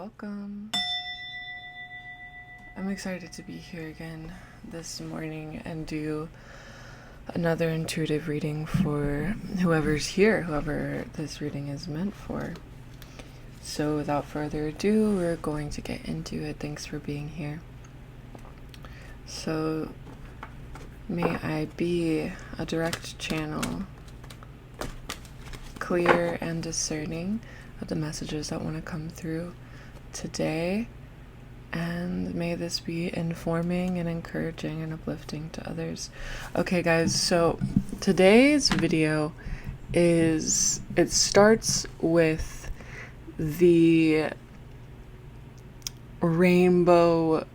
welcome. I'm excited to be here again this morning and do another intuitive reading for whoever's here, whoever this reading is meant for. So without further ado, we're going to get into it. Thanks for being here. So may I be a direct channel, clear and discerning of the messages that want to come through today, and may this be informing and encouraging and uplifting to others. Okay guys, so today's video starts with the rainbow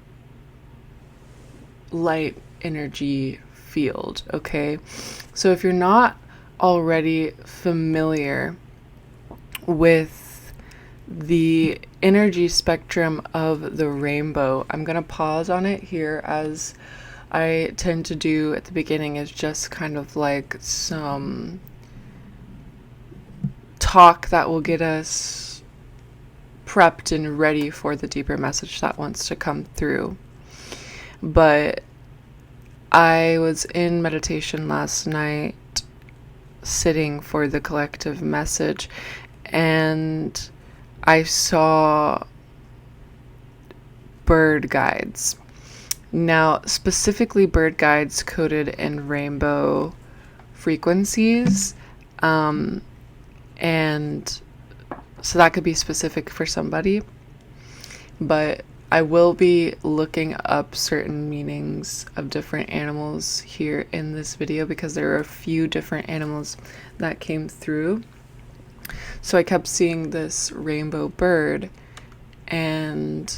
light energy field. Okay, so if you're not already familiar with the energy spectrum of the rainbow, I'm gonna pause on it here, as I tend to do at the beginning, is just kind of like some talk that will get us prepped and ready for the deeper message that wants to come through. But I was in meditation last night, sitting for the collective message, and I saw bird guides. Now, specifically bird guides coded in rainbow frequencies, and so that could be specific for somebody, but I will be looking up certain meanings of different animals here in this video, because there are a few different animals that came through. So I kept seeing this rainbow bird, and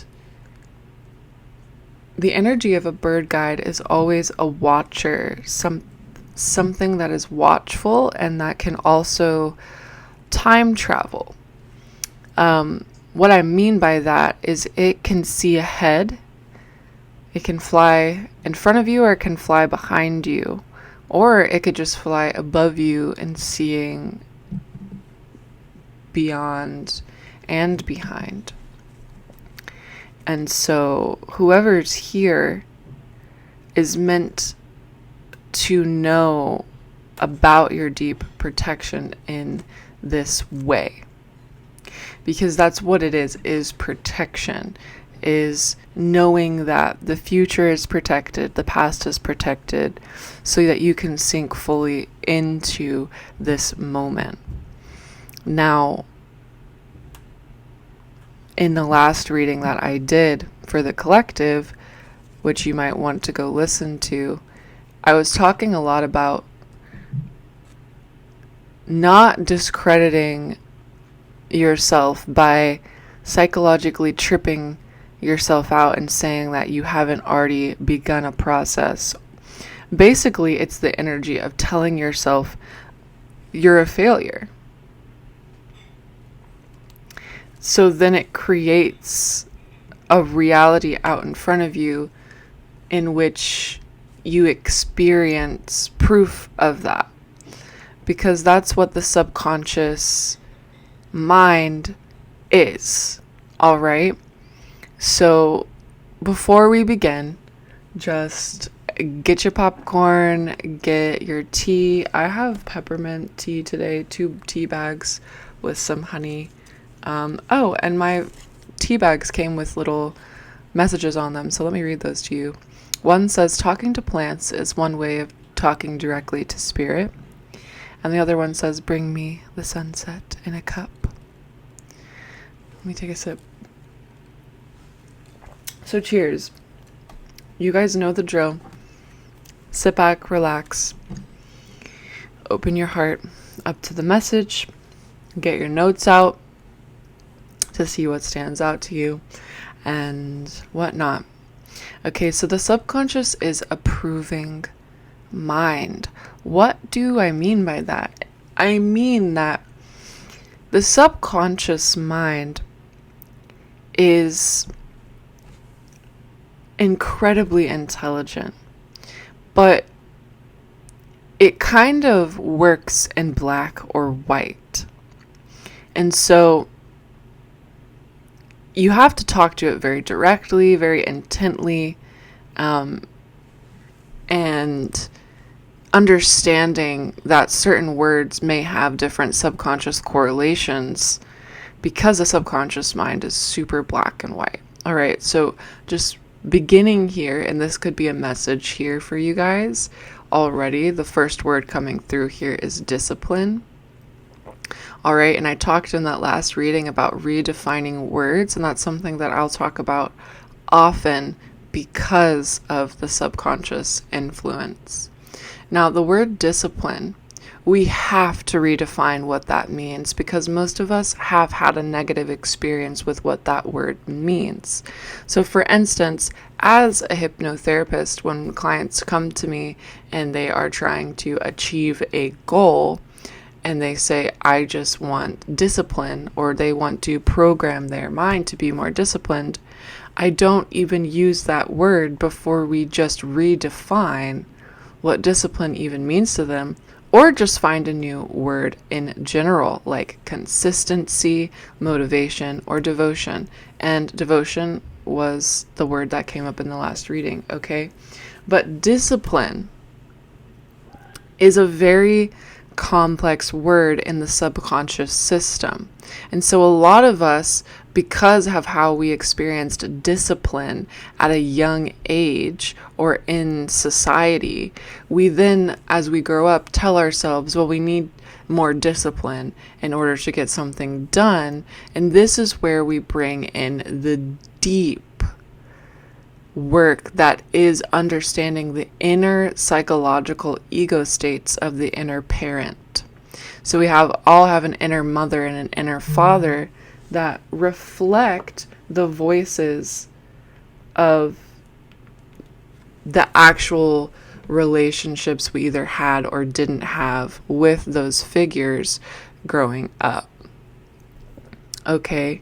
the energy of a bird guide is always a watcher, something that is watchful and that can also time travel. What I mean by that is it can see ahead, it can fly in front of you, or it can fly behind you, or it could just fly above you and seeing beyond and behind. And so whoever's here is meant to know about your deep protection in this way, because that's what it is protection, is knowing that the future is protected, the past is protected, so that you can sink fully into this moment. Now, in the last reading that I did for the collective, which you might want to go listen to, I was talking a lot about not discrediting yourself by psychologically tripping yourself out and saying that you haven't already begun a process. Basically, it's the energy of telling yourself you're a failure. So then it creates a reality out in front of you in which you experience proof of that, because that's what the subconscious mind is. All right. So before we begin, just get your popcorn, get your tea. I have peppermint tea today, 2 tea bags with some honey. Oh, and my tea bags came with little messages on them, so let me read those to you. One says, talking to plants is one way of talking directly to spirit. And the other one says, bring me the sunset in a cup. Let me take a sip. So cheers. You guys know the drill. Sit back, relax, open your heart up to the message, get your notes out to see what stands out to you and whatnot. Okay, so the subconscious is a proving mind. What do I mean by that? I mean that the subconscious mind is incredibly intelligent, but it kind of works in black or white. And so you have to talk to it very directly, very intently, and understanding that certain words may have different subconscious correlations because the subconscious mind is super black and white. All right, so just beginning here, and this could be a message here for you guys already. The first word coming through here is discipline. All right, and I talked in that last reading about redefining words, and that's something that I'll talk about often because of the subconscious influence. Now, the word discipline, we have to redefine what that means because most of us have had a negative experience with what that word means. So, for instance, as a hypnotherapist, when clients come to me and they are trying to achieve a goal, and they say, I just want discipline, or they want to program their mind to be more disciplined, I don't even use that word before we just redefine what discipline even means to them, or just find a new word in general, like consistency, motivation, or devotion. And devotion was the word that came up in the last reading, okay? But discipline is a very complex word in the subconscious system. And so a lot of us, because of how we experienced discipline at a young age or in society, we then, as we grow up, tell ourselves, well, we need more discipline in order to get something done. And this is where we bring in the deep work that is understanding the inner psychological ego states of the inner parent. So we all have an inner mother and an inner father that reflect the voices of the actual relationships we either had or didn't have with those figures growing up. Okay,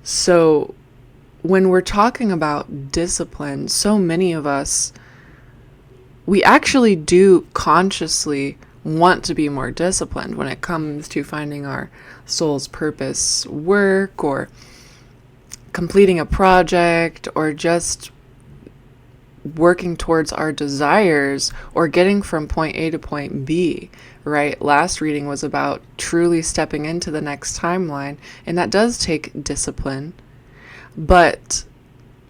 so when we're talking about discipline, so many of us, we actually do consciously want to be more disciplined when it comes to finding our soul's purpose work, or completing a project, or just working towards our desires, or getting from point A to point B, right? Last reading was about truly stepping into the next timeline, and that does take discipline. But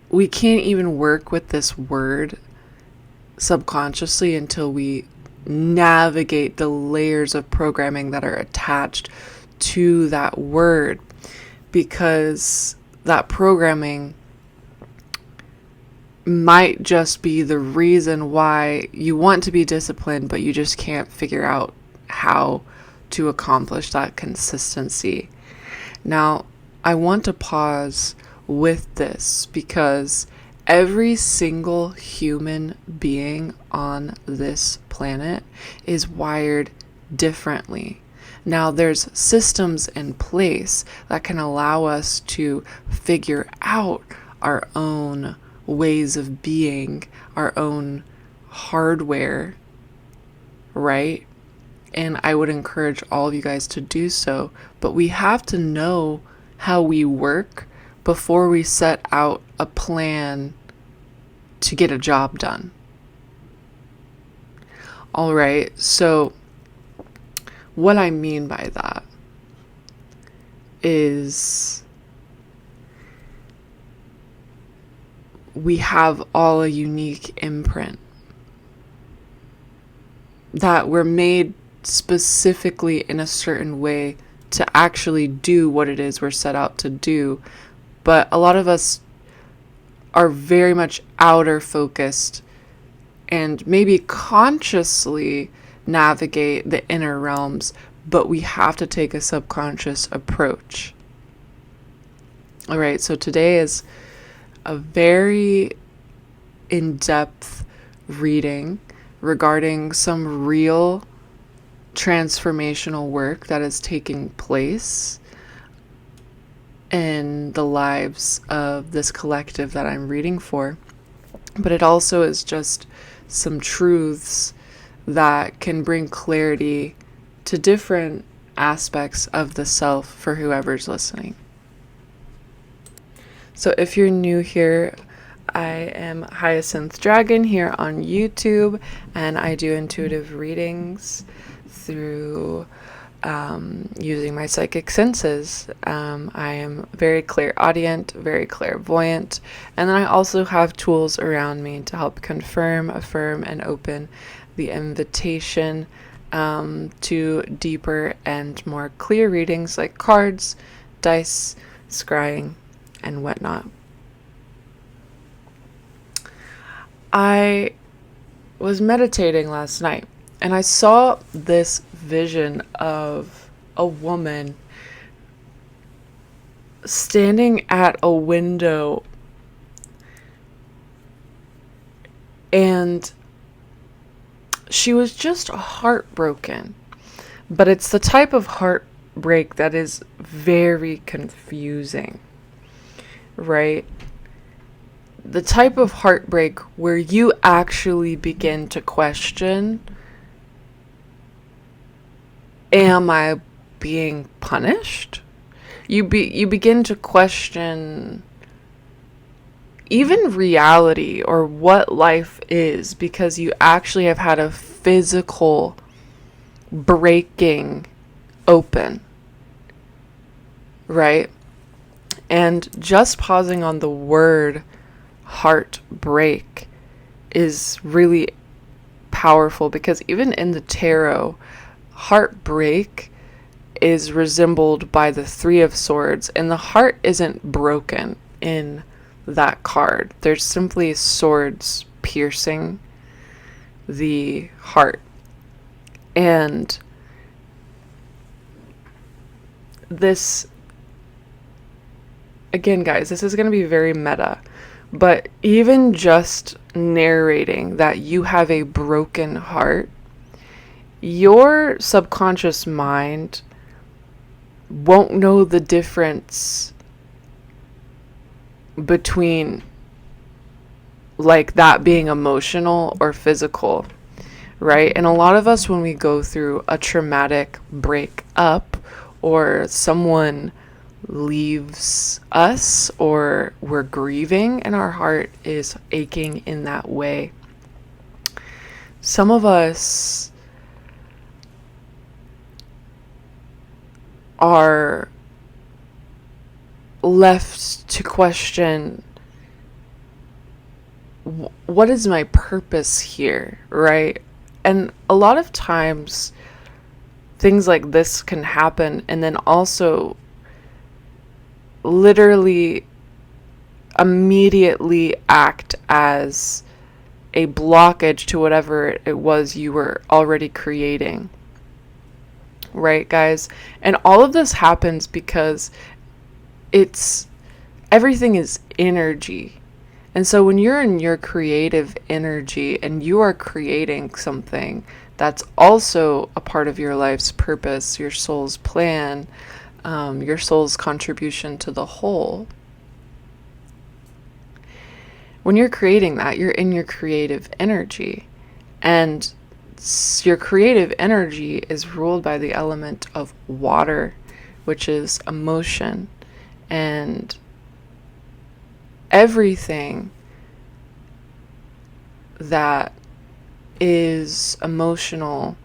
we can't even work with this word subconsciously until we navigate the layers of programming that are attached to that word, because that programming might just be the reason why you want to be disciplined, but you just can't figure out how to accomplish that consistency. Now, I want to pause with this because every single human being on this planet is wired differently. Now, there's systems in place that can allow us to figure out our own ways of being, our own hardware, right? And I would encourage all of you guys to do so. But we have to know how we work before we set out a plan to get a job done. All right, so what I mean by that is we have all a unique imprint that we're made specifically in a certain way to actually do what it is we're set out to do. But a lot of us are very much outer focused and maybe consciously navigate the inner realms, but we have to take a subconscious approach. All right, so today is a very in-depth reading regarding some real transformational work that is taking place in the lives of this collective that I'm reading for. But it also is just some truths that can bring clarity to different aspects of the self for whoever's listening. So if you're new here, I am 𝚙𝚊𝚗𝚠𝚊𝚗𝚍 here on YouTube, and I do intuitive readings through using my psychic senses. I am very clairaudient, very clairvoyant, and then I also have tools around me to help confirm, affirm, and open the invitation to deeper and more clear readings like cards, dice, scrying, and whatnot. I was meditating last night and I saw this vision of a woman standing at a window, and she was just heartbroken. But it's the type of heartbreak that is very confusing, right? The type of heartbreak where you actually begin to question, am I being punished? You begin to question even reality or what life is, because you actually have had a physical breaking open, right? And just pausing on the word heartbreak is really powerful, because even in the tarot, heartbreak is resembled by the Three of Swords, and the heart isn't broken in that card. There's simply swords piercing the heart. And this, again, guys, this is going to be very meta, but even just narrating that you have a broken heart, your subconscious mind won't know the difference between like that being emotional or physical, right? And a lot of us, when we go through a traumatic breakup, or someone leaves us, or we're grieving and our heart is aching in that way, some of us are left to question, what is my purpose here, right? And a lot of times things like this can happen, and then also literally immediately act as a blockage to whatever it was you were already creating, right, guys? And all of this happens because everything is energy. And so when you're in your creative energy and you are creating something that's also a part of your life's purpose, your soul's plan, your soul's contribution to the whole, when you're creating that, you're in your creative energy. And your creative energy is ruled by the element of water, which is emotion. And everything that is emotional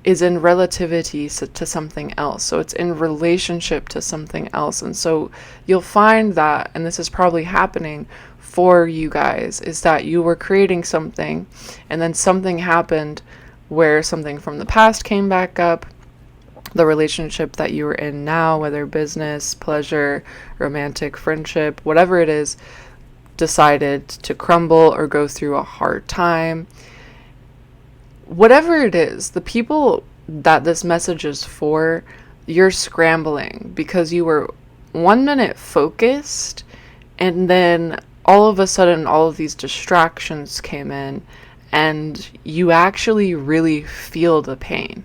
is in relativity to something else. So it's in relationship to something else. And so you'll find that, and this is probably happening for you guys, is that you were creating something and then something happened where something from the past came back up. The relationship that you are in now, whether business, pleasure, romantic, friendship, whatever it is, decided to crumble or go through a hard time. Whatever it is, the people that this message is for, you're scrambling because you were 1 minute focused, and then all of a sudden all of these distractions came in, and you actually really feel the pain.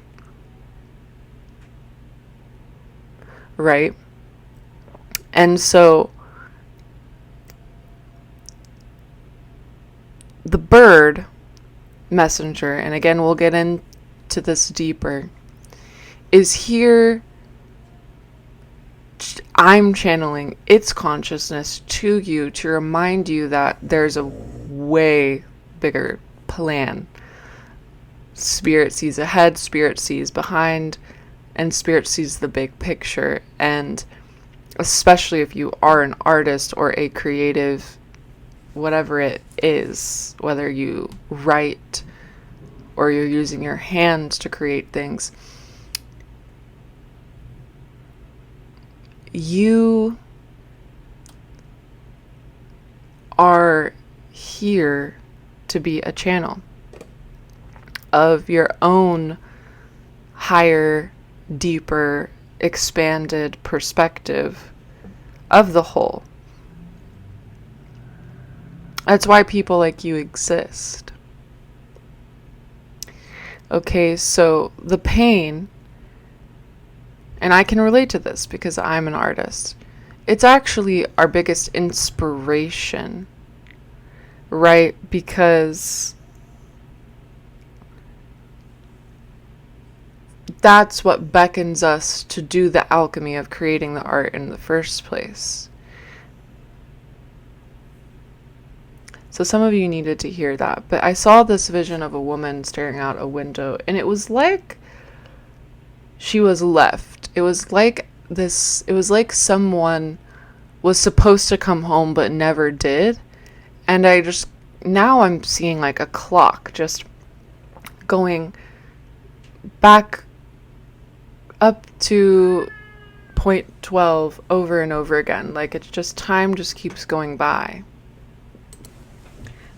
Right? And so the bird messenger, and again we'll get into this deeper, is here I'm channeling its consciousness to you to remind you that there's a way bigger plan. Spirit sees ahead, spirit sees behind, and spirit sees the big picture. And especially if you are an artist or a creative, whatever it is, whether you write or you're using your hands to create things, you are here to be a channel of your own higher, deeper, expanded perspective of the whole. That's why people like you exist. Okay, so the pain, and I can relate to this because I'm an artist, it's actually our biggest inspiration, right? Because that's what beckons us to do the alchemy of creating the art in the first place. So some of you needed to hear that. But I saw this vision of a woman staring out a window, and it was like she was left. It was like someone was supposed to come home but never did. And now I'm seeing like a clock just going back up to point 12 over and over again. Like it's just, time just keeps going by.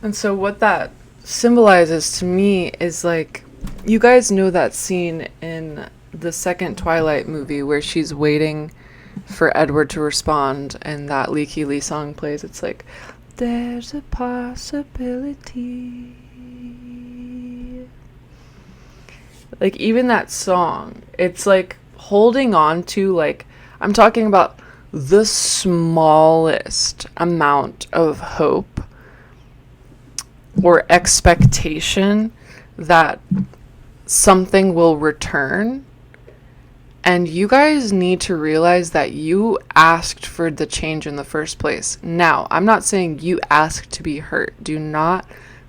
And so what that symbolizes to me is, like, you guys know that scene in the second Twilight movie where she's waiting for Edward to respond and that 𝚑𝚑𝚗𝚑𝚗 song plays. It's like, there's a possibility. Like, even that song, it's like holding on to, like, I'm talking about the smallest amount of hope or expectation that something will return. And you guys need to realize that you asked for the change in the first place. Now, I'm not saying you asked to be hurt. Do not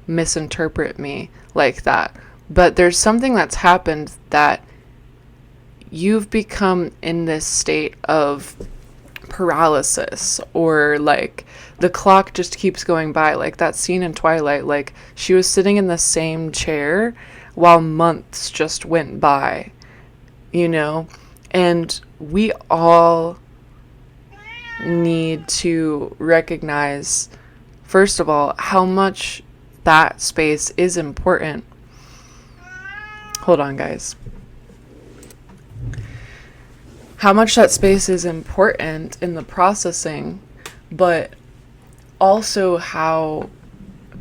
misinterpret me like that. But there's something that's happened that you've become in this state of paralysis, or like the clock just keeps going by, like that scene in Twilight. Like, she was sitting in the same chair while months just went by, you know? And we all need to recognize, first of all, how much that space is important. Hold on, guys. How much that space is important in the processing, but also how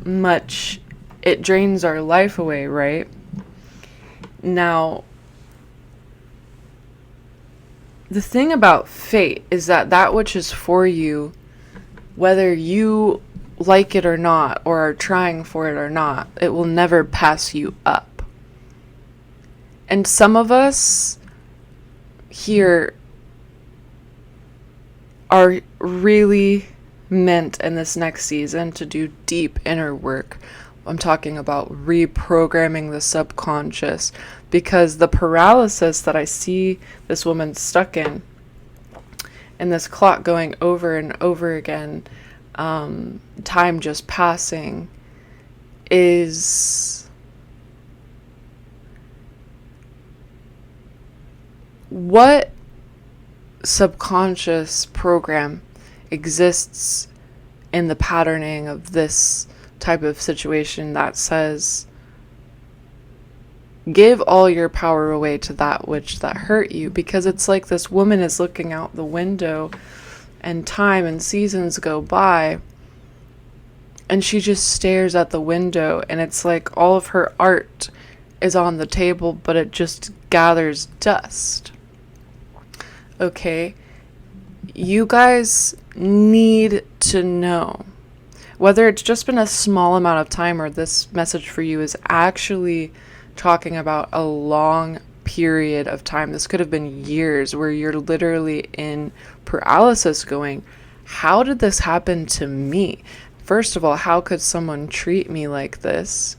much it drains our life away, right? Now, the thing about fate is that which is for you, whether you like it or not, or are trying for it or not, it will never pass you up. And some of us here are really meant in this next season to do deep inner work. I'm talking about reprogramming the subconscious, because the paralysis that I see this woman stuck in, and this clock going over and over again, time just passing, is what subconscious program exists in the patterning of this type of situation that says, give all your power away to that which that hurt you. Because it's like this woman is looking out the window and time and seasons go by, and she just stares at the window, and it's like all of her art is on the table, but it just gathers dust. Okay, you guys need to know, whether it's just been a small amount of time or this message for you is actually talking about a long period of time. This could have been years where you're literally in paralysis going, how did this happen to me? First of all, how could someone treat me like this?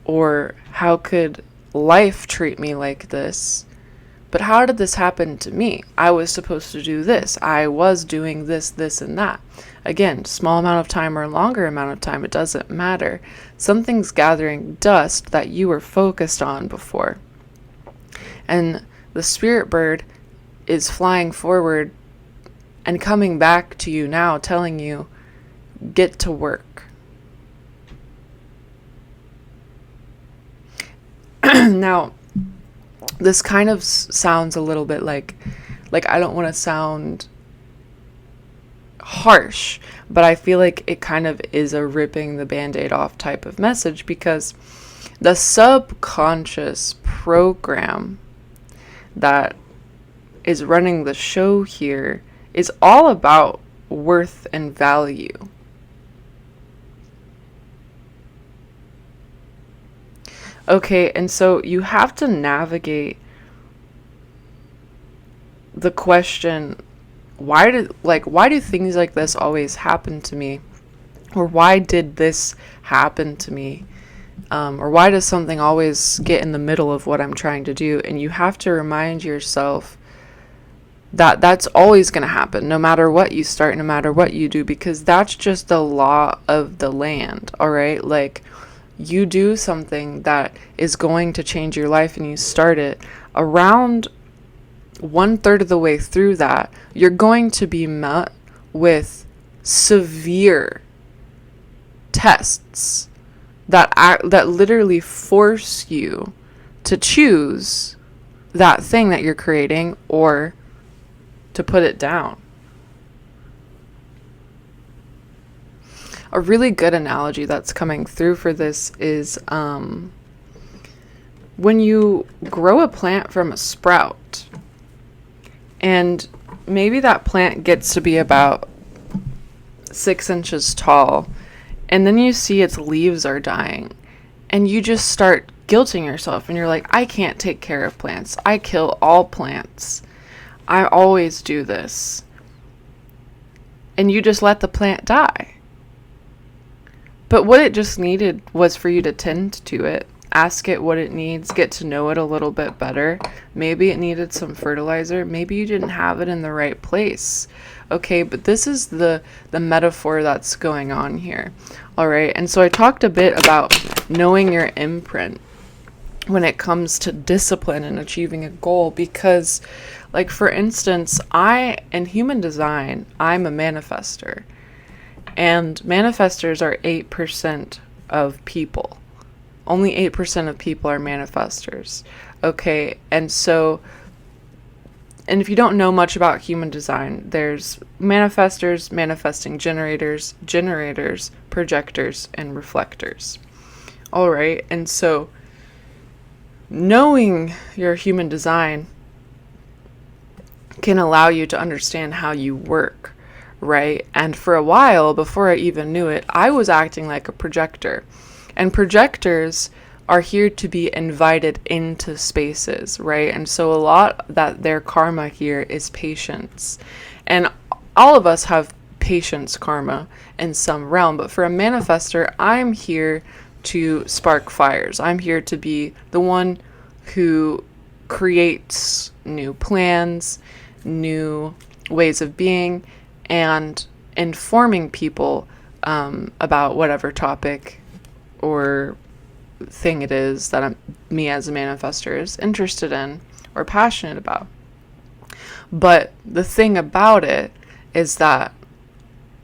Or how could life treat me like this? But how did this happen to me? I was supposed to do this. I was doing this, this, and that. Again, small amount of time or longer amount of time, it doesn't matter. Something's gathering dust that you were focused on before. And the spirit bird is flying forward and coming back to you now, telling you, get to work. Now, this kind of sounds a little bit like I don't want to sound harsh, but I feel like it kind of is a ripping the band-aid off type of message, because the subconscious program that is running the show here is all about worth and value. Okay, and so you have to navigate the question, why do things like this always happen to me? Or why did this happen to me? Or why does something always get in the middle of what I'm trying to do? And you have to remind yourself that that's always going to happen, no matter what you start, no matter what you do, because that's just the law of the land, all right? Like, you do something that is going to change your life and you start it, around 1/3 of the way through that, you're going to be met with severe tests that literally force you to choose that thing that you're creating or to put it down. A really good analogy that's coming through for this is when you grow a plant from a sprout, and maybe that plant gets to be about 6 inches tall, and then you see its leaves are dying, and you just start guilting yourself, and you're like, I can't take care of plants. I kill all plants. I always do this. And you just let the plant die. But what it just needed was for you to tend to it, ask it what it needs, get to know it a little bit better. Maybe it needed some fertilizer. Maybe you didn't have it in the right place. Okay, but this is the metaphor that's going on here. All right, and so I talked a bit about knowing your imprint when it comes to discipline and achieving a goal, because, like, for instance, in human design, I'm a manifester. And manifestors are 8% of people. Only 8% of people are manifestors. Okay, and if you don't know much about human design, there's manifestors, manifesting generators, projectors, and reflectors. All right, and so knowing your human design can allow you to understand how you work. Right? And for a while, before I even knew it, I was acting like a projector. And projectors are here to be invited into spaces, right? And so a lot that their karma here is patience. And all of us have patience karma in some realm, but for a manifestor, I'm here to spark fires. I'm here to be the one who creates new plans, new ways of being, and informing people about whatever topic or thing it is that me as a manifestor is interested in or passionate about. But the thing about it is that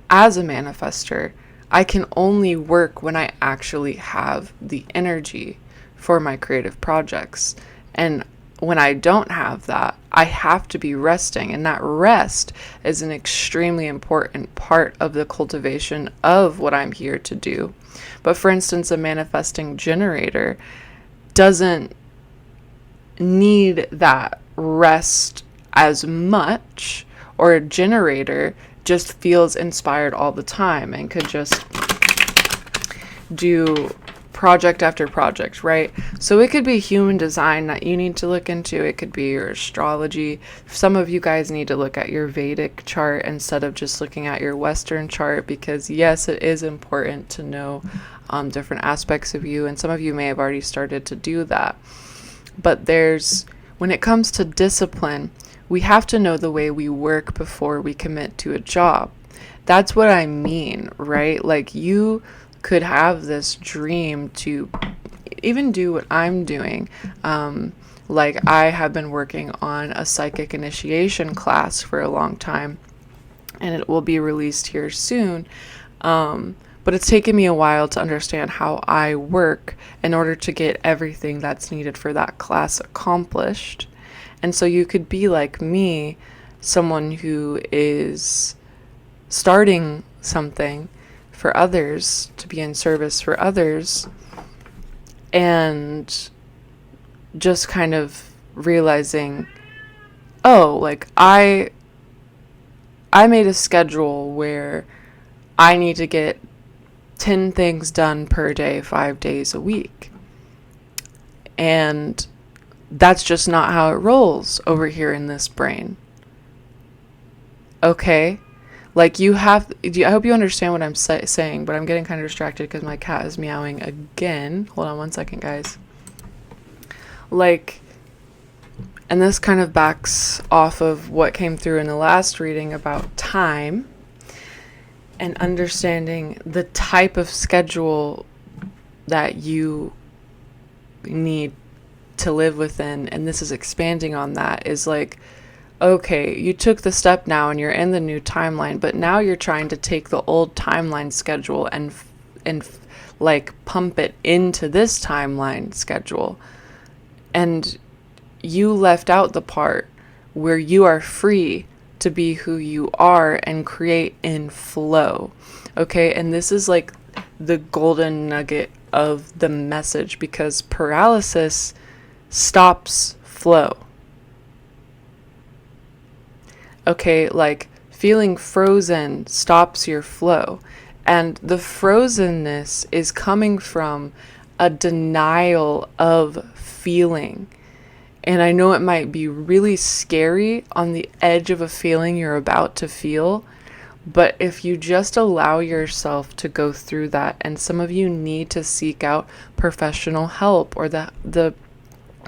as a manifestor, I can only work when I actually have the energy for my creative projects. And when I don't have that, I have to be resting. And that rest is an extremely important part of the cultivation of what I'm here to do. But for instance, a manifesting generator doesn't need that rest as much, or a generator just feels inspired all the time and could just do project after project, right? So it could be human design that you need to look into. It could be your astrology. Some of you guys need to look at your Vedic chart instead of just looking at your Western chart, because yes, it is important to know different aspects of you, and some of you may have already started to do that. But when it comes to discipline, we have to know the way we work before we commit to a job. That's what I mean, right? Like, you could have this dream to even do what I'm doing. Like, I have been working on a psychic initiation class for a long time, and it will be released here soon. But it's taken me a while to understand how I work in order to get everything that's needed for that class accomplished. And so you could be like me, someone who is starting something for others, to be in service for others, and just kind of realizing, oh, like I made a schedule where I need to get 10 things done per day, 5 days a week. And that's just not how it rolls over here in this brain. Okay? Like, I hope you understand what I'm saying, but I'm getting kind of distracted because my cat is meowing again. Hold on one second, guys. Like, and this kind of backs off of what came through in the last reading about time and understanding the type of schedule that you need to live within. And this is expanding on that, is like, okay, you took the step now and you're in the new timeline, but now you're trying to take the old timeline schedule and like pump it into this timeline schedule. And you left out the part where you are free to be who you are and create in flow. Okay, and this is like the golden nugget of the message, because paralysis stops flow. Okay, like feeling frozen stops your flow. And the frozenness is coming from a denial of feeling. And I know it might be really scary on the edge of a feeling you're about to feel, but if you just allow yourself to go through that, and some of you need to seek out professional help or the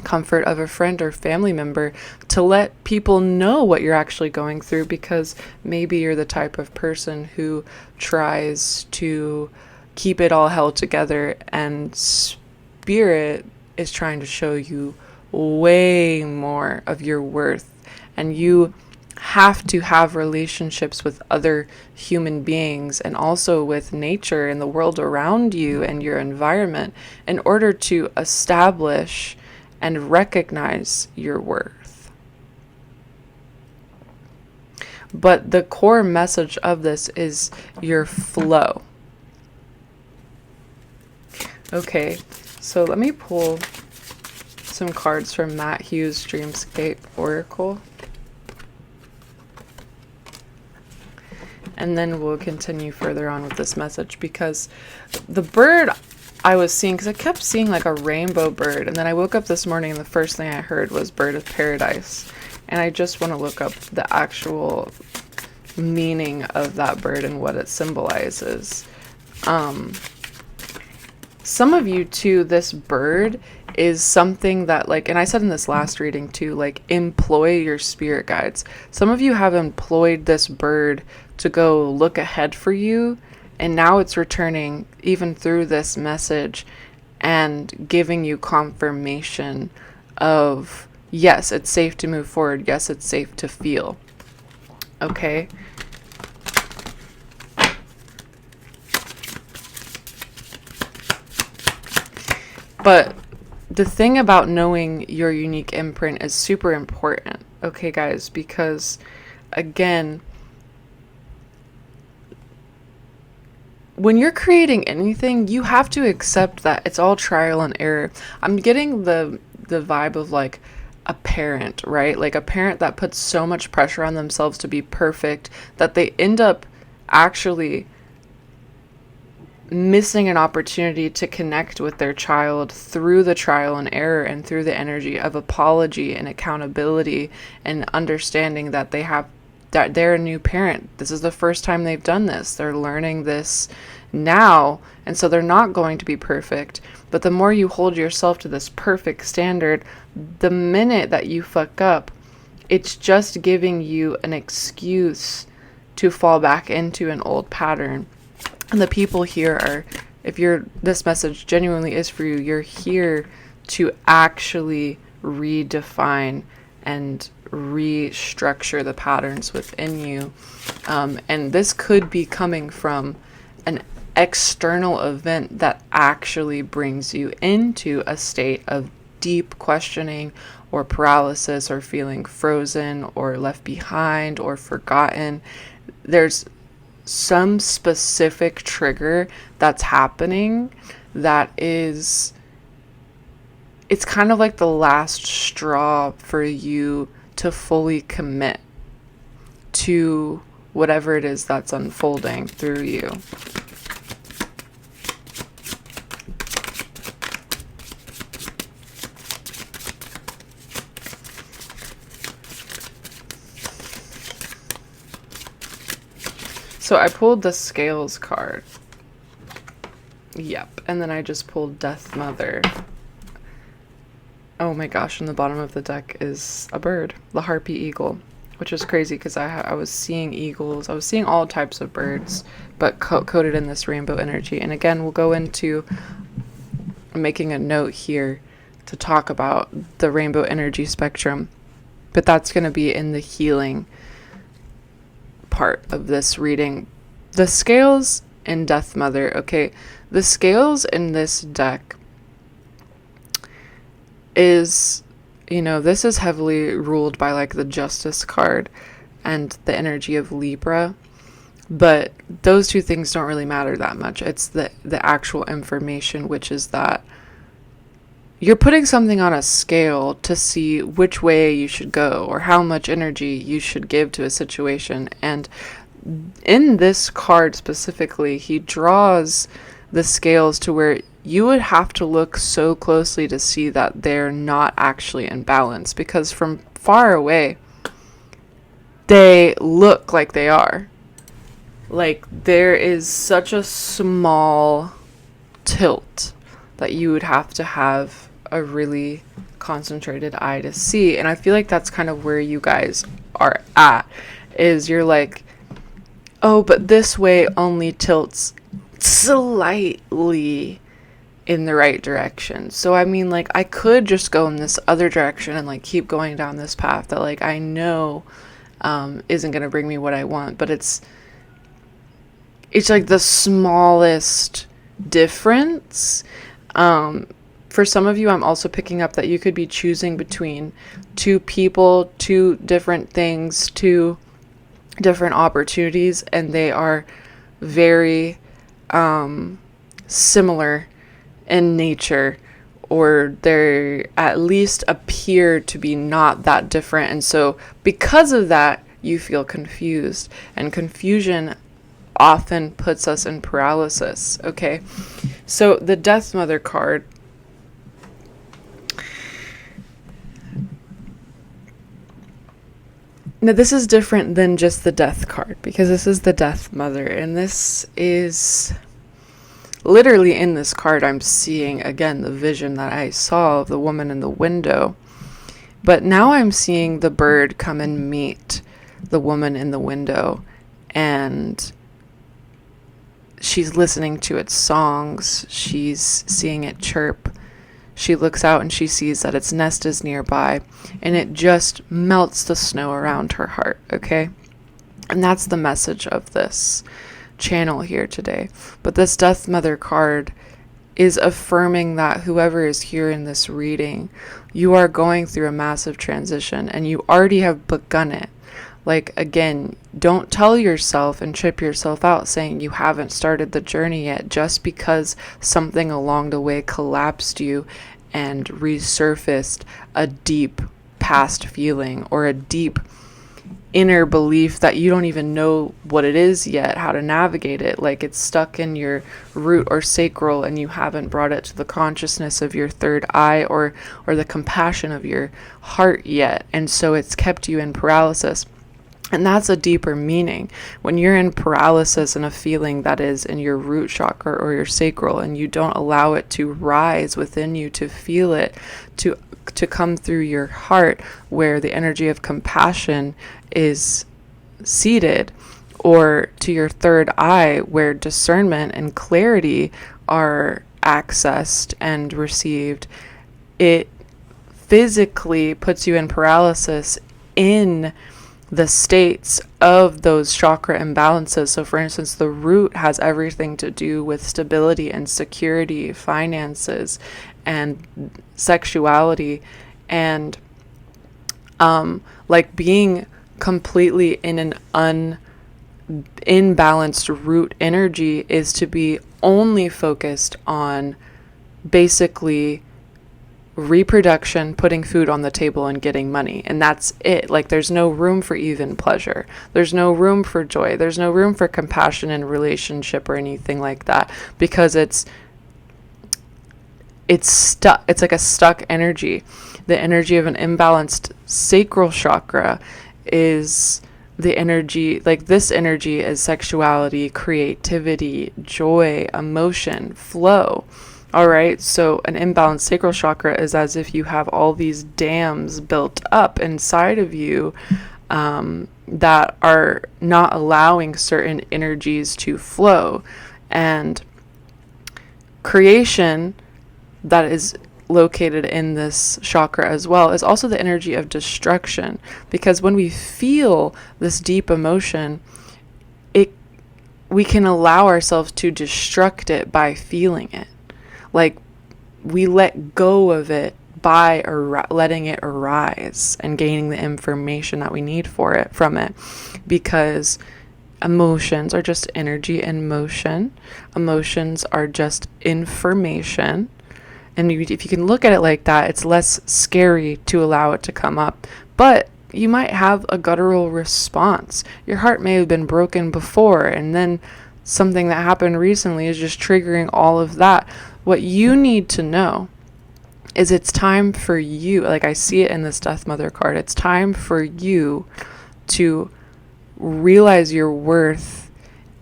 comfort of a friend or family member to let people know what you're actually going through, because maybe you're the type of person who tries to keep it all held together, and spirit is trying to show you way more of your worth. And you have to have relationships with other human beings and also with nature and the world around you and your environment in order to establish and recognize your worth. But the core message of this is your flow. Okay, so let me pull some cards from Matt Hughes' Dreamscape Oracle. And then we'll continue further on with this message, because the bird I was seeing, because I kept seeing like a rainbow bird, and then I woke up this morning and the first thing I heard was bird of paradise. And I just want to look up the actual meaning of that bird and what it symbolizes. Some of you too, this bird is something that, like, and I said in this last reading too, like, employ your spirit guides. Some of you have employed this bird to go look ahead for you, and now it's returning even through this message and giving you confirmation of, yes, it's safe to move forward. Yes, it's safe to feel. Okay. But the thing about knowing your unique imprint is super important, okay, guys, because, again, when you're creating anything, you have to accept that it's all trial and error. I'm getting the vibe of like a parent, right? Like a parent that puts so much pressure on themselves to be perfect that they end up actually missing an opportunity to connect with their child through the trial and error and through the energy of apology and accountability and understanding that they're a new parent. This is the first time they've done this. They're learning this now, and so they're not going to be perfect. But the more you hold yourself to this perfect standard, the minute that you fuck up, it's just giving you an excuse to fall back into an old pattern. And the people here are, if this message genuinely is for you, you're here to actually redefine and restructure the patterns within you. And this could be coming from an external event that actually brings you into a state of deep questioning or paralysis or feeling frozen or left behind or forgotten. There's some specific trigger that's happening that is, it's kind of like the last straw for you to fully commit to whatever it is that's unfolding through you. So I pulled the Scales card. Yep. And then I just pulled Death Mother. Oh my gosh, in the bottom of the deck is a bird, the harpy eagle, which is crazy because I was seeing eagles. I was seeing all types of birds, but coated in this rainbow energy. And again, we'll go into making a note here to talk about the rainbow energy spectrum, but that's going to be in the healing part of this reading. The Scales and Death Mother. Okay, the Scales in this deck is, this is heavily ruled by like the Justice card and the energy of Libra, but those two things don't really matter that much. It's the actual information, which is that you're putting something on a scale to see which way you should go or how much energy you should give to a situation. And in this card specifically, he draws the scales to where you would have to look so closely to see that they're not actually in balance, because from far away, they look like they are. Like there is such a small tilt that you would have to have a really concentrated eye to see. And I feel like that's kind of where you guys are at, is you're like, oh, but this way only tilts slightly in the right direction. So I mean, like, I could just go in this other direction and like keep going down this path that like I know isn't going to bring me what I want, but it's like the smallest difference. For some of you, I'm also picking up that you could be choosing between two people, two different things, two different opportunities, and they are very similar in nature, or they at least appear to be not that different. And so because of that, you feel confused, and confusion often puts us in paralysis. Okay, so the Death Mother card, now this is different than just the Death card, because this is the Death Mother, and this is literally, in this card I'm seeing again the vision that I saw of the woman in the window, but now I'm seeing the bird come and meet the woman in the window, and she's listening to its songs, she's seeing it chirp. She looks out and she sees that its nest is nearby, and it just melts the snow around her heart, okay? And that's the message of this channel here today. But this Death Mother card is affirming that whoever is here in this reading, you are going through a massive transition, and you already have begun it. Like, again, don't tell yourself and trip yourself out saying you haven't started the journey yet just because something along the way collapsed you and resurfaced a deep past feeling or a deep inner belief that you don't even know what it is yet, how to navigate it. Like it's stuck in your root or sacral, and you haven't brought it to the consciousness of your third eye or the compassion of your heart yet. And so it's kept you in paralysis. And that's a deeper meaning. When you're in paralysis and a feeling that is in your root chakra or your sacral, and you don't allow it to rise within you, to feel it, to come through your heart, where the energy of compassion is seated, or to your third eye, where discernment and clarity are accessed and received, it physically puts you in paralysis in the states of those chakra imbalances. So for instance, the root has everything to do with stability and security, finances, and sexuality, and like being completely in an imbalanced root energy is to be only focused on basically reproduction, putting food on the table, and getting money. And that's it. Like there's no room for even pleasure. There's no room for joy. There's no room for compassion in relationship or anything like that, because it's stuck. It's like a stuck energy. The energy of an imbalanced sacral chakra is the energy, like this energy is sexuality, creativity, joy, emotion, flow. All right, so an imbalanced sacral chakra is as if you have all these dams built up inside of you that are not allowing certain energies to flow. And creation, that is located in this chakra as well, is also the energy of destruction. Because when we feel this deep emotion, we can allow ourselves to destruct it by feeling it. Like we let go of it by letting it arise and gaining the information that we need from it, because emotions are just energy in motion. Emotions are just information. And if you can look at it like that, it's less scary to allow it to come up. But you might have a guttural response. Your heart may have been broken before, and then something that happened recently is just triggering all of that. What you need to know is it's time for you, like I see it in this Death Mother card, it's time for you to realize your worth,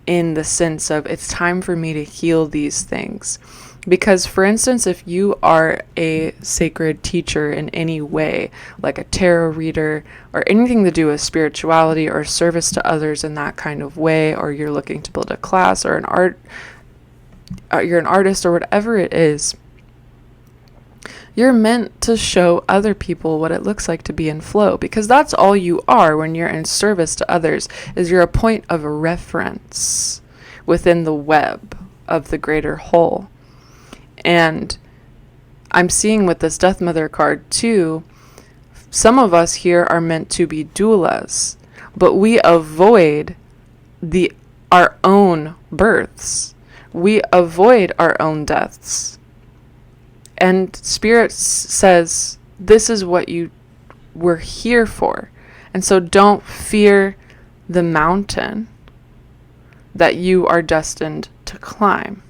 in the sense of it's time for me to heal these things. Because, for instance, if you are a sacred teacher in any way, like a tarot reader, or anything to do with spirituality or service to others in that kind of way, or you're looking to build a class or you're an artist or whatever it is, you're meant to show other people what it looks like to be in flow, because that's all you are when you're in service to others, is you're a point of reference within the web of the greater whole. And I'm seeing with this Death Mother card too, some of us here are meant to be doulas, but we avoid our own births. We avoid our own deaths. And Spirit says, this is what you were here for. And so don't fear the mountain that you are destined to climb.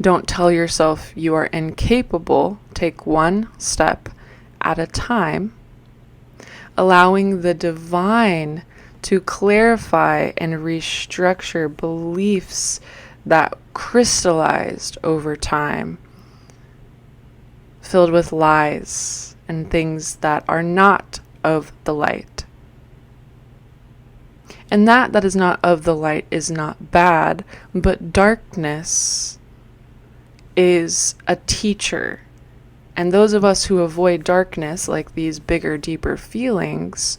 Don't tell yourself you are incapable. Take one step at a time, allowing the divine to clarify and restructure beliefs that crystallized over time, filled with lies and things that are not of the light. And that is not of the light is not bad, but darkness is a teacher. And those of us who avoid darkness, like these bigger, deeper feelings,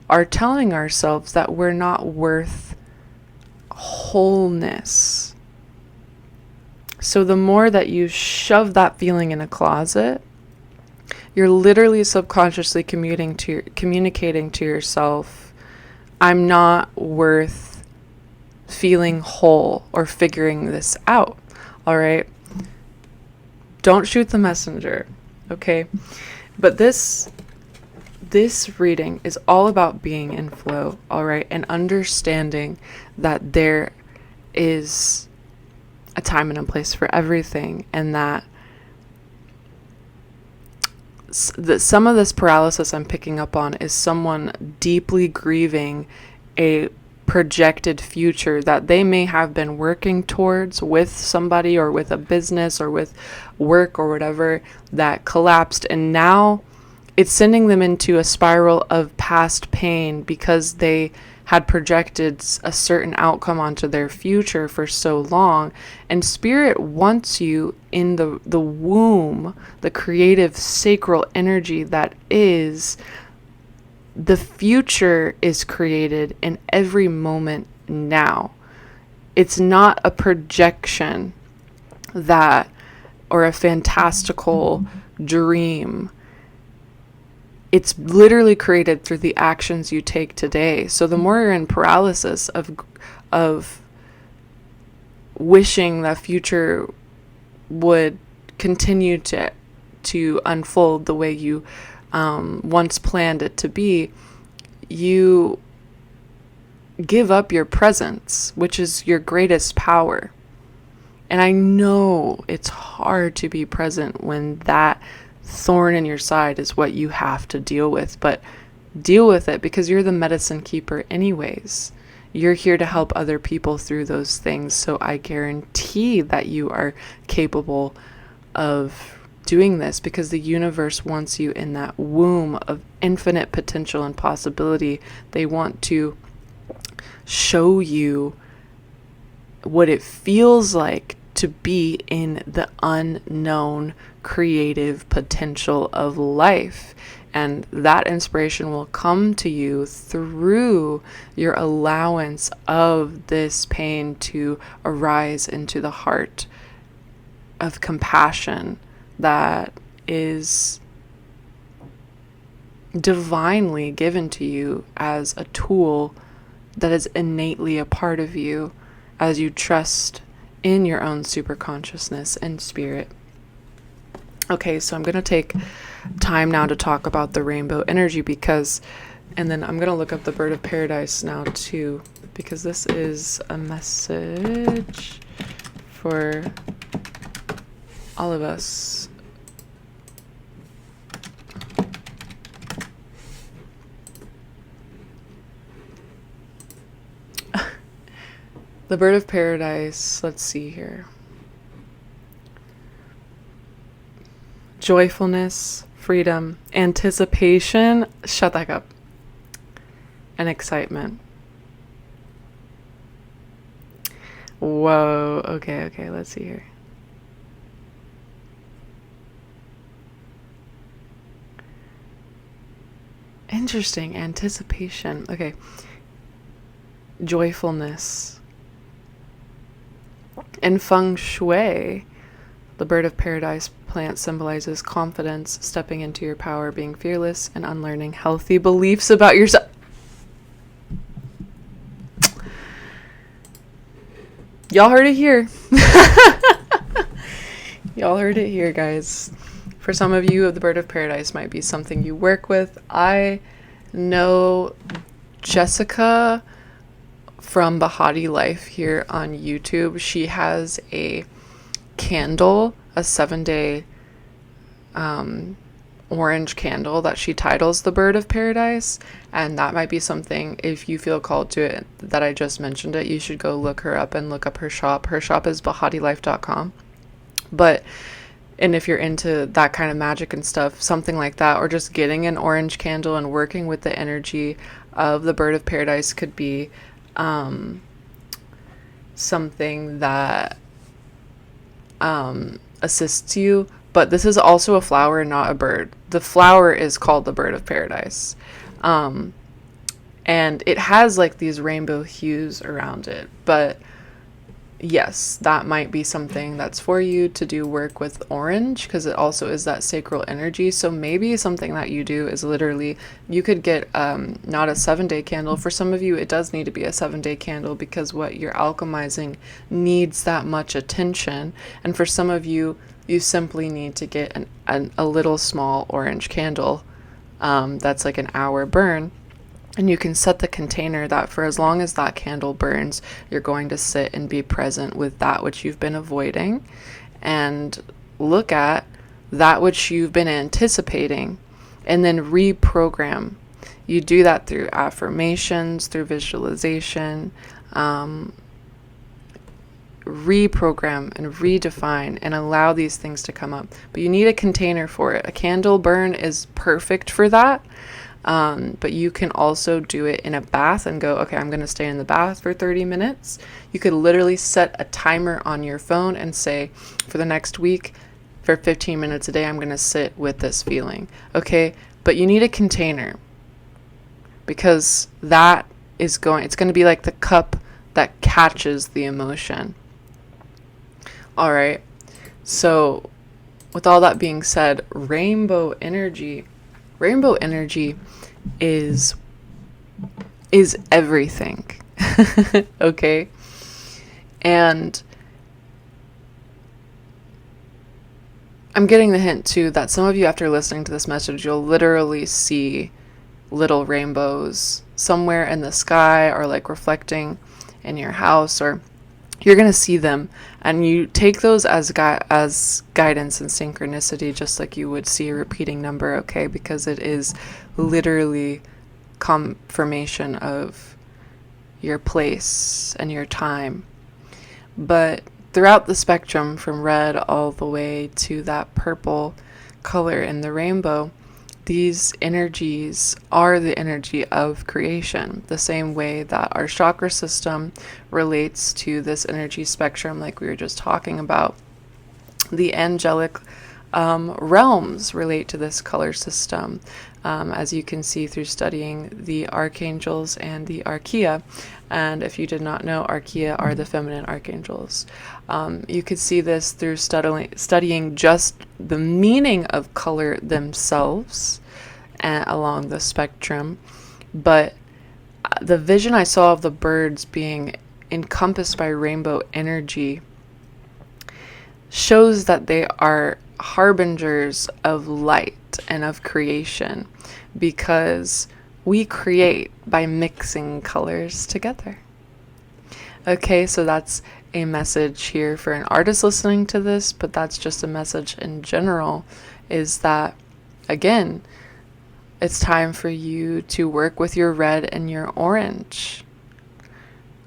are telling ourselves that we're not worth wholeness. So the more that you shove that feeling in a closet, you're literally subconsciously communicating to yourself, I'm not worth feeling whole or figuring this out. All right? Don't shoot the messenger, okay? But this this reading is all about being in flow, all right, and understanding that there is a time and a place for everything, and that some of this paralysis I'm picking up on is someone deeply grieving a projected future that they may have been working towards with somebody or with a business or with work or whatever that collapsed, and now it's sending them into a spiral of past pain because they had projected a certain outcome onto their future for so long. And Spirit wants you in the womb, the creative sacral energy that is the future is created in every moment now. It's not a projection that, or a fantastical dream. It's literally created through the actions you take today. So the more you're in paralysis of wishing the future would continue to unfold the way you once planned it to be, you give up your presence, which is your greatest power. And I know it's hard to be present when that thorn in your side is what you have to deal with, but deal with it because you're the medicine keeper anyways. You're here to help other people through those things. So I guarantee that you are capable of doing this because the universe wants you in that womb of infinite potential and possibility. They want to show you what it feels like to be in the unknown creative potential of life. And that inspiration will come to you through your allowance of this pain to arise into the heart of compassion that is divinely given to you as a tool that is innately a part of you as you trust in your own super consciousness and spirit. Okay, so I'm going to take time now to talk about the rainbow energy and then I'm going to look up the bird of paradise now too, because this is a message for all of us. The bird of paradise, let's see here. Joyfulness, freedom, anticipation, shut that up, and excitement. Whoa, okay, let's see here. Interesting, anticipation. Okay. Joyfulness. In feng shui, the bird of paradise plant symbolizes confidence, stepping into your power, being fearless, and unlearning healthy beliefs about yourself. Y'all heard it here. Y'all heard it here, guys. For some of you, the bird of paradise might be something you work with. I know Jessica from Bahati Life here on YouTube. She has a candle, a 7-day orange candle that she titles the bird of paradise, and that might be something, if you feel called to it, that I just mentioned it, you should go look her up and look up her shop. Her shop is bahatilife.com. And if you're into that kind of magic and stuff, something like that, or just getting an orange candle and working with the energy of the bird of paradise could be something that assists you. But this is also a flower, not a bird. The flower is called the bird of paradise. And it has like these rainbow hues around it. But yes, that might be something that's for you to do work with orange, because it also is that sacral energy. So maybe something that you do is literally, you could get not a 7-day candle. For some of you, it does need to be a 7-day candle because what you're alchemizing needs that much attention. And for some of you, you simply need to get a little small orange candle That's like an hour burn. And you can set the container that for as long as that candle burns, you're going to sit and be present with that which you've been avoiding and look at that which you've been anticipating and then reprogram. You do that through affirmations, through visualization, reprogram and redefine and allow these things to come up. But you need a container for it. A candle burn is perfect for that. But you can also do it in a bath and go, okay, I'm going to stay in the bath for 30 minutes. You could literally set a timer on your phone and say, for the next week, for 15 minutes a day, I'm going to sit with this feeling. Okay, but you need a container because that is it's going to be like the cup that catches the emotion. All right, so with all that being said, rainbow energy is everything. Okay, and I'm getting the hint too that some of you, after listening to this message, you'll literally see little rainbows somewhere in the sky or like reflecting in your house, or you're going to see them, and you take those as guidance and synchronicity, just like you would see a repeating number, okay? Because it is literally confirmation of your place and your time. But throughout the spectrum, from red all the way to that purple color in the rainbow, these energies are the energy of creation, the same way that our chakra system relates to this energy spectrum, like we were just talking about. The angelic realms relate to this color system, as you can see through studying the archangels and the archaea. And if you did not know, archaea are the feminine archangels. You could see this through studying just the meaning of color themselves along the spectrum. But the vision I saw of the birds being encompassed by rainbow energy shows that they are harbingers of light and of creation, because we create by mixing colors together. Okay, so that's a message here for an artist listening to this, but that's just a message in general, is that, again, it's time for you to work with your red and your orange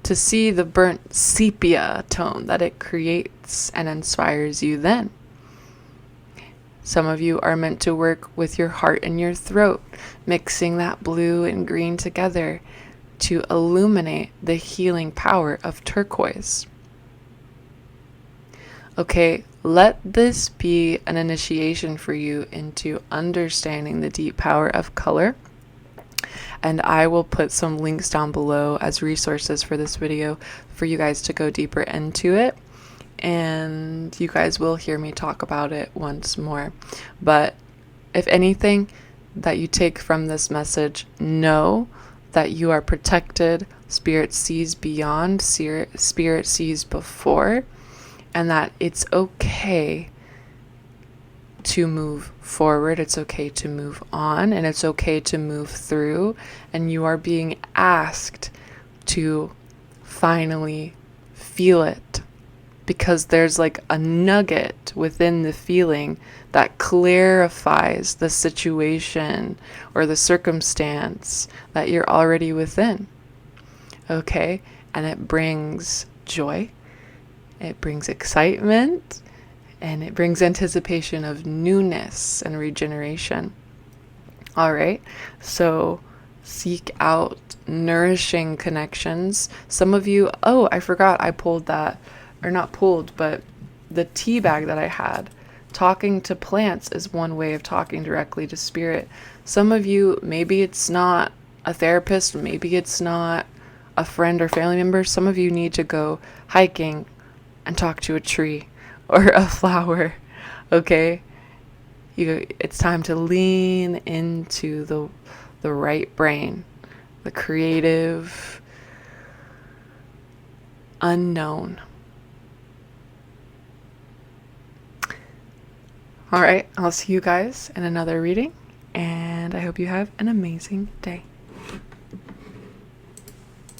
to see the burnt sepia tone that it creates and inspires you then. Some of you are meant to work with your heart and your throat, mixing that blue and green together to illuminate the healing power of turquoise. Okay, let this be an initiation for you into understanding the deep power of color. And I will put some links down below as resources for this video for you guys to go deeper into it. And you guys will hear me talk about it once more. But if anything that you take from this message, know that you are protected. Spirit sees beyond, Spirit sees before, and that it's okay to move forward, it's okay to move on, and it's okay to move through. And you are being asked to finally feel it, because there's like a nugget within the feeling that clarifies the situation or the circumstance that you're already within. Okay? And it brings joy, it brings excitement, and it brings anticipation of newness and regeneration. All right? So seek out nourishing connections. Some of you, I forgot I pulled that. Or not pulled, but the tea bag that I had. Talking to plants is one way of talking directly to spirit. Some of you, maybe it's not a therapist, maybe it's not a friend or family member. Some of you need to go hiking and talk to a tree or a flower. Okay? It's time to lean into the right brain, the creative unknown. All right, I'll see you guys in another reading. And I hope you have an amazing day.